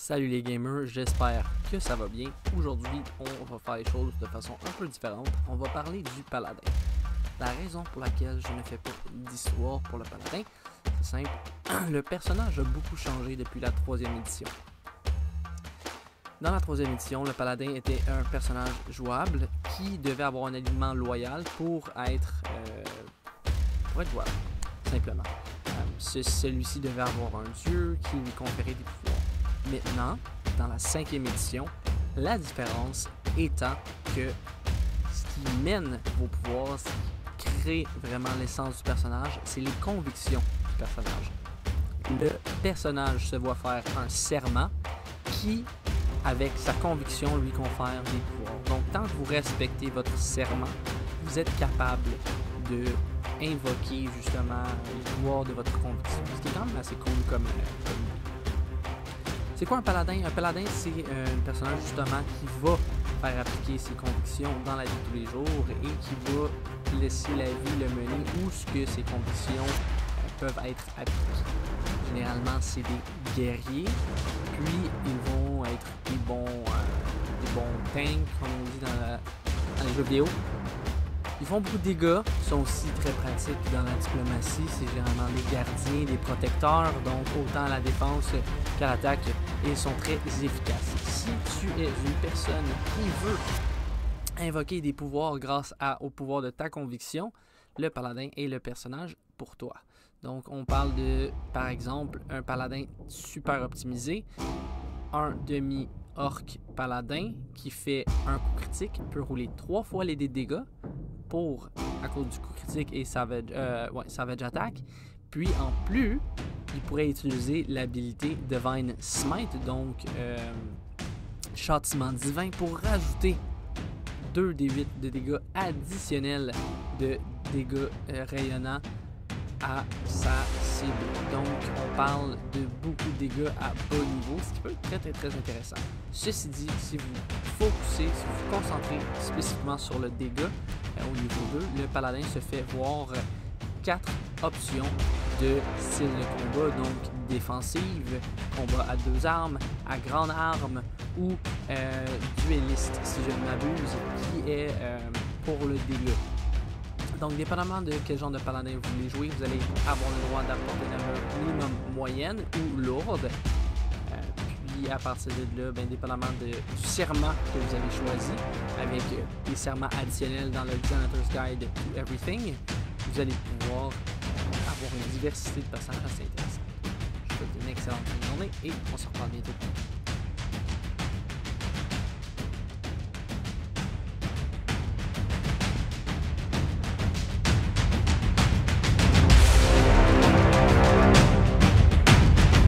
Salut les gamers, j'espère que ça va bien. Aujourd'hui, on va faire les choses de façon un peu différente. On va parler du paladin. La raison pour laquelle je ne fais pas d'histoire pour le paladin, c'est simple. Le personnage a beaucoup changé depuis la 3e édition. Dans la 3e édition, le paladin était un personnage jouable qui devait avoir un alignement loyal pour être jouable, simplement. Celui-ci devait avoir un dieu qui lui conférait des pouvoirs. Maintenant, dans la 5e édition, la différence étant que ce qui mène vos pouvoirs, ce qui crée vraiment l'essence du personnage, c'est les convictions du personnage. Le personnage se voit faire un serment qui, avec sa conviction, lui confère des pouvoirs. Donc, tant que vous respectez votre serment, vous êtes capable de invoquer justement les pouvoirs de votre conviction. Ce qui est quand même assez cool comme c'est quoi un paladin? Un paladin, c'est un personnage justement qui va faire appliquer ses convictions dans la vie de tous les jours et qui va laisser la vie le mener où ce que ses convictions peuvent être appliquées. Généralement, c'est des guerriers, puis ils vont être des bons tanks, comme on dit dans les jeux vidéo. Ils font beaucoup de dégâts, ils sont aussi très pratiques dans la diplomatie, c'est généralement des gardiens, des protecteurs, donc autant à la défense qu'à l'attaque, et ils sont très efficaces. Si tu es une personne qui veut invoquer des pouvoirs grâce au pouvoir de ta conviction, le paladin est le personnage pour toi. Donc on parle de, par exemple, un paladin super optimisé, un demi-orc paladin qui fait un coup critique, peut rouler 3 fois les dégâts, à cause du coup critique et savage attack. Puis en plus, il pourrait utiliser l'habilité Divine Smite, donc châtiment divin, pour rajouter 2d8 de dégâts additionnels de dégâts rayonnants à sa cible. Donc on parle de beaucoup de dégâts à bas niveau, ce qui peut être très intéressant. Ceci dit, si vous focussez, si vous vous concentrez spécifiquement sur le dégât au niveau 2, le paladin se fait voir 4 options de style de combat, donc défensive, combat à 2 armes, à grande arme ou dueliste, si je ne m'abuse, qui est pour le dégât. Donc, dépendamment de quel genre de paladin vous voulez jouer, vous allez avoir le droit d'apporter une armure minimum moyenne ou lourde. Puis, à partir de là, dépendamment du serment que vous avez choisi, avec des serments additionnels dans le Janitor's Guide to Everything, vous allez pouvoir avoir une diversité de personnages assez intéressante. Je vous souhaite une excellente journée et on se reparle bientôt.